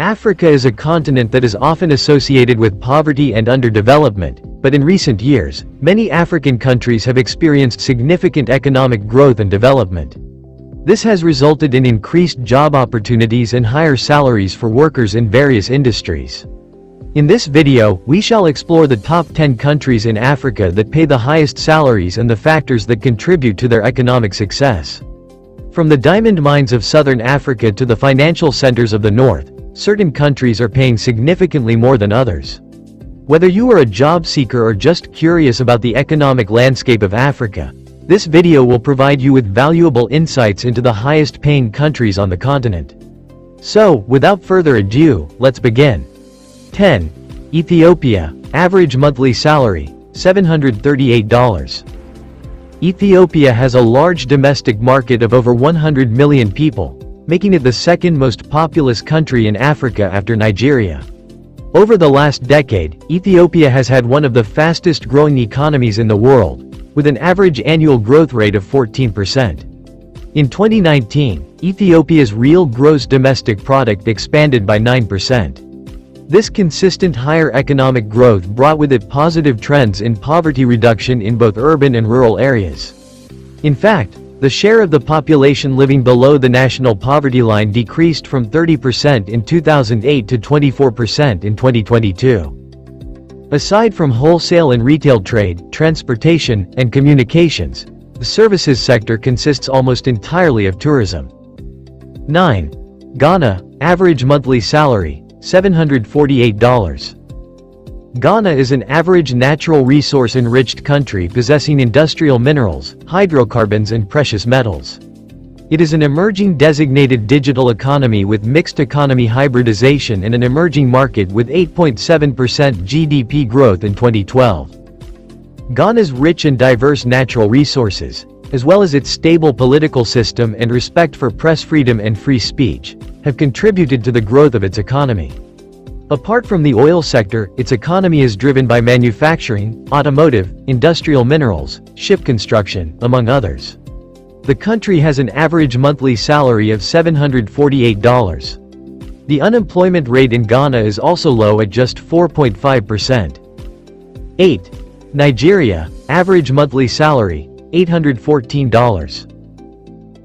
Africa is a continent that is often associated with poverty and underdevelopment, but in recent years, many African countries have experienced significant economic growth and development. This has resulted in increased job opportunities and higher salaries for workers in various industries. In this video, we shall explore the top 10 countries in Africa that pay the highest salaries and the factors that contribute to their economic success. From the diamond mines of southern Africa to the financial centers of the north, certain countries are paying significantly more than others. Whether you are a job seeker or just curious about the economic landscape of Africa, this video will provide you with valuable insights into the highest paying countries on the continent. So, without further ado, let's begin. 10. Ethiopia. Average monthly salary, $738. Ethiopia has a large domestic market of over 100 million people, making it the second most populous country in Africa after Nigeria. Over the last decade, Ethiopia has had one of the fastest growing economies in the world, with an average annual growth rate of 14%. In 2019, Ethiopia's real gross domestic product expanded by 9%. This consistent higher economic growth brought with it positive trends in poverty reduction in both urban and rural areas. In fact, the share of the population living below the national poverty line decreased from 30% in 2008 to 24% in 2022. Aside from wholesale and retail trade, transportation, and communications, the services sector consists almost entirely of tourism. 9. Ghana. Average monthly salary, $748. Ghana is an average natural resource-enriched country possessing industrial minerals, hydrocarbons and precious metals. It is an emerging designated digital economy with mixed economy hybridization and an emerging market with 8.7% GDP growth in 2012. Ghana's rich and diverse natural resources, as well as its stable political system and respect for press freedom and free speech, have contributed to the growth of its economy. Apart from the oil sector, its economy is driven by manufacturing, automotive, industrial minerals, ship construction, among others. The country has an average monthly salary of $748. The unemployment rate in Ghana is also low at just 4.5%. 8. Nigeria. Average monthly salary, $814.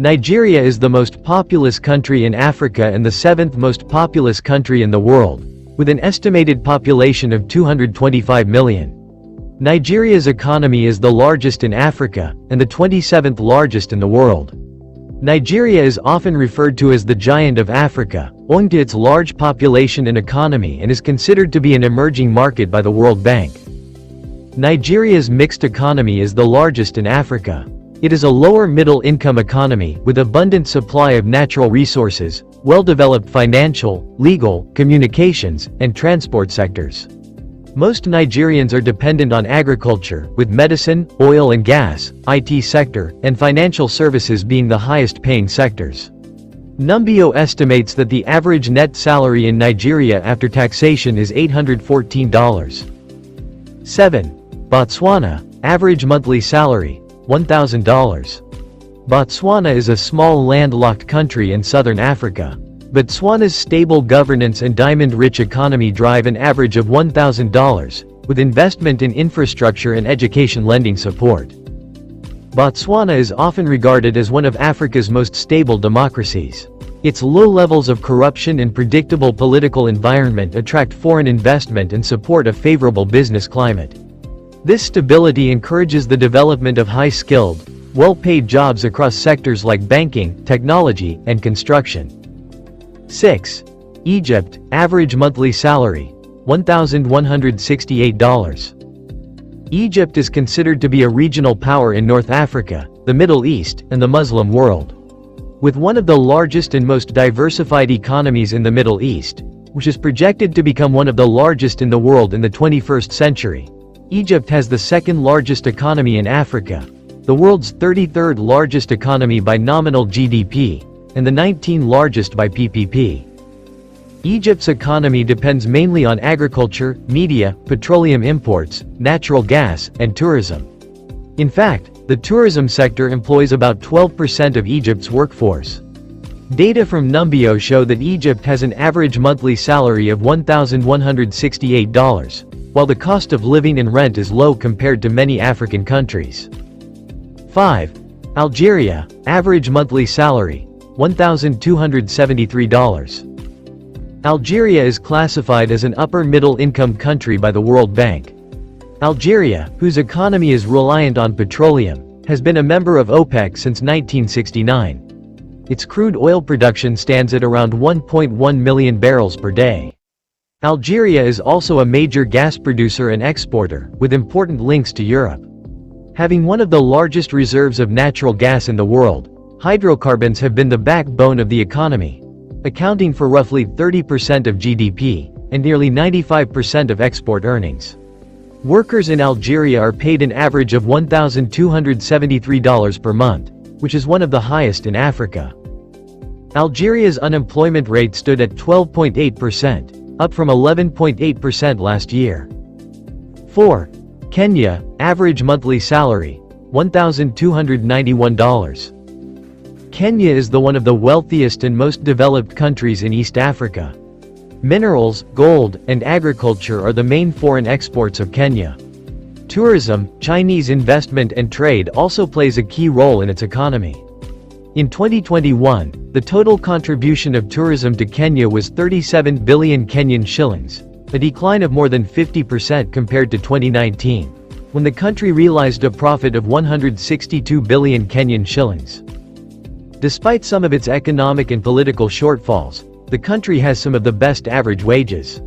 Nigeria is the most populous country in Africa and the 7th most populous country in the world, with an estimated population of 225 million. Nigeria's economy is the largest in Africa, and the 27th largest in the world. Nigeria is often referred to as the giant of Africa, owing to its large population and economy, and is considered to be an emerging market by the World Bank. Nigeria's mixed economy is the largest in Africa. It is a lower middle-income economy, with abundant supply of natural resources, well-developed financial, legal, communications, and transport sectors. Most Nigerians are dependent on agriculture, with medicine, oil and gas, IT sector, and financial services being the highest-paying sectors. Numbeo estimates that the average net salary in Nigeria after taxation is $814. 7. Botswana. Average monthly salary, $1,000. Botswana is a small landlocked country in southern Africa. Botswana's stable governance and diamond-rich economy drive an average of $1,000, with investment in infrastructure and education lending support. Botswana is often regarded as one of Africa's most stable democracies. Its low levels of corruption and predictable political environment attract foreign investment and support a favorable business climate. This stability encourages the development of high-skilled, well-paid jobs across sectors like banking, technology, and construction. 6. Egypt. Average monthly salary, $1,168. Egypt is considered to be a regional power in North Africa, the Middle East, and the Muslim world. With one of the largest and most diversified economies in the Middle East, which is projected to become one of the largest in the world in the 21st century, Egypt has the second largest economy in Africa, the world's 33rd largest economy by nominal GDP, and the 19th largest by PPP. Egypt's economy depends mainly on agriculture, media, petroleum imports, natural gas, and tourism. In fact, the tourism sector employs about 12% of Egypt's workforce. Data from Numbeo show that Egypt has an average monthly salary of $1,168, while the cost of living and rent is low compared to many African countries. 5. Algeria, average monthly salary, $1,273. Algeria is classified as an upper-middle-income country by the World Bank. Algeria, whose economy is reliant on petroleum, has been a member of OPEC since 1969. Its crude oil production stands at around 1.1 million barrels per day. Algeria is also a major gas producer and exporter, with important links to Europe. Having one of the largest reserves of natural gas in the world, hydrocarbons have been the backbone of the economy, accounting for roughly 30% of GDP, and nearly 95% of export earnings. Workers in Algeria are paid an average of $1,273 per month, which is one of the highest in Africa. Algeria's unemployment rate stood at 12.8%, up from 11.8% last year. 4. Kenya, average monthly salary, $1,291. Kenya is one of the wealthiest and most developed countries in East Africa. Minerals, gold, and agriculture are the main foreign exports of Kenya. Tourism, Chinese investment and trade also plays a key role in its economy. In 2021, the total contribution of tourism to Kenya was 37 billion Kenyan shillings, a decline of more than 50% compared to 2019, when the country realized a profit of 162 billion Kenyan shillings. Despite some of its economic and political shortfalls, the country has some of the best average wages.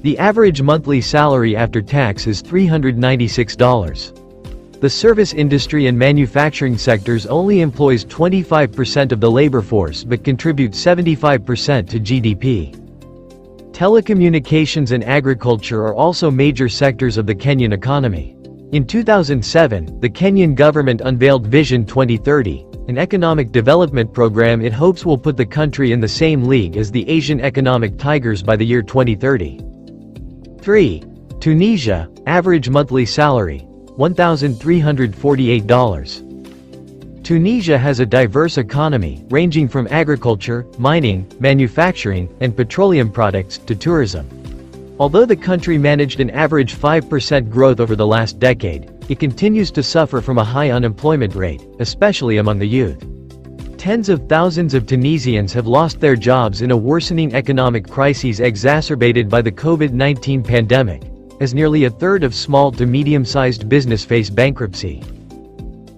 The average monthly salary after tax is $396. The service industry and manufacturing sectors only employs 25% of the labor force but contribute 75% to GDP. Telecommunications and agriculture are also major sectors of the Kenyan economy. In 2007, the Kenyan government unveiled Vision 2030, an economic development program it hopes will put the country in the same league as the Asian economic tigers by the year 2030. 3. Tunisia, average monthly salary, $1,348. Tunisia has a diverse economy, ranging from agriculture, mining, manufacturing, and petroleum products, to tourism. Although the country managed an average 5% growth over the last decade, it continues to suffer from a high unemployment rate, especially among the youth. Tens of thousands of Tunisians have lost their jobs in a worsening economic crisis exacerbated by the COVID-19 pandemic, as nearly a third of small to medium-sized business face bankruptcy.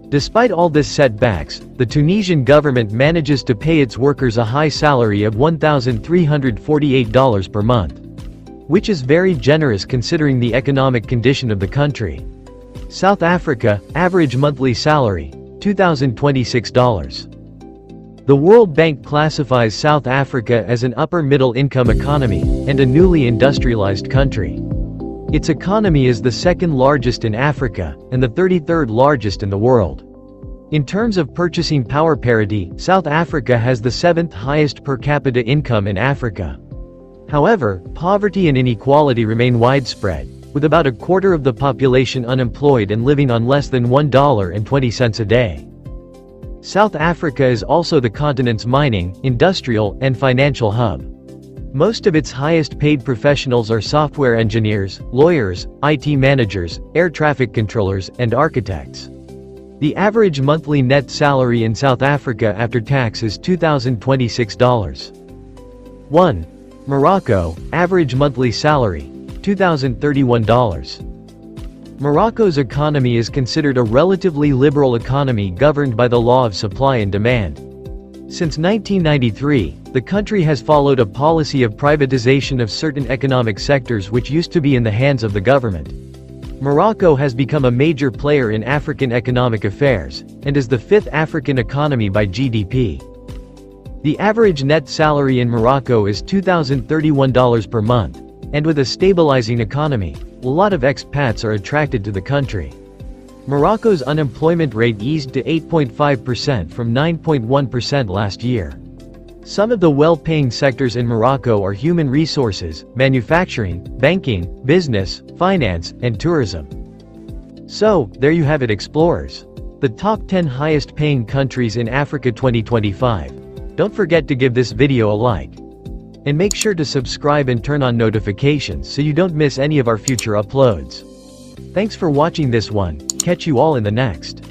Despite all this setbacks, the Tunisian government manages to pay its workers a high salary of $1,348 per month, which is very generous considering the economic condition of the country. South Africa, average monthly salary, $2,026. The World Bank classifies South Africa as an upper-middle-income economy, and a newly industrialized country. Its economy is the second largest in Africa, and the 33rd largest in the world. In terms of purchasing power parity, South Africa has the 7th highest per capita income in Africa. However, poverty and inequality remain widespread, with about a quarter of the population unemployed and living on less than $1.20 a day. South Africa is also the continent's mining, industrial, and financial hub. Most of its highest-paid professionals are software engineers, lawyers, IT managers, air traffic controllers, and architects. The average monthly net salary in South Africa after tax is $2,026. 1. Morocco, average monthly salary, $2,031. Morocco's economy is considered a relatively liberal economy governed by the law of supply and demand. Since 1993, the country has followed a policy of privatization of certain economic sectors which used to be in the hands of the government. Morocco has become a major player in African economic affairs, and is the 5th African economy by GDP. The average net salary in Morocco is $2,031 per month, and with a stabilizing economy, a lot of expats are attracted to the country. Morocco's unemployment rate eased to 8.5% from 9.1% last year. Some of the well-paying sectors in Morocco are human resources, manufacturing, banking, business, finance, and tourism. So, there you have it, explorers. The top 10 highest-paying countries in Africa 2025. Don't forget to give this video a like. And make sure to subscribe and turn on notifications so you don't miss any of our future uploads. Thanks for watching this one, catch you all in the next.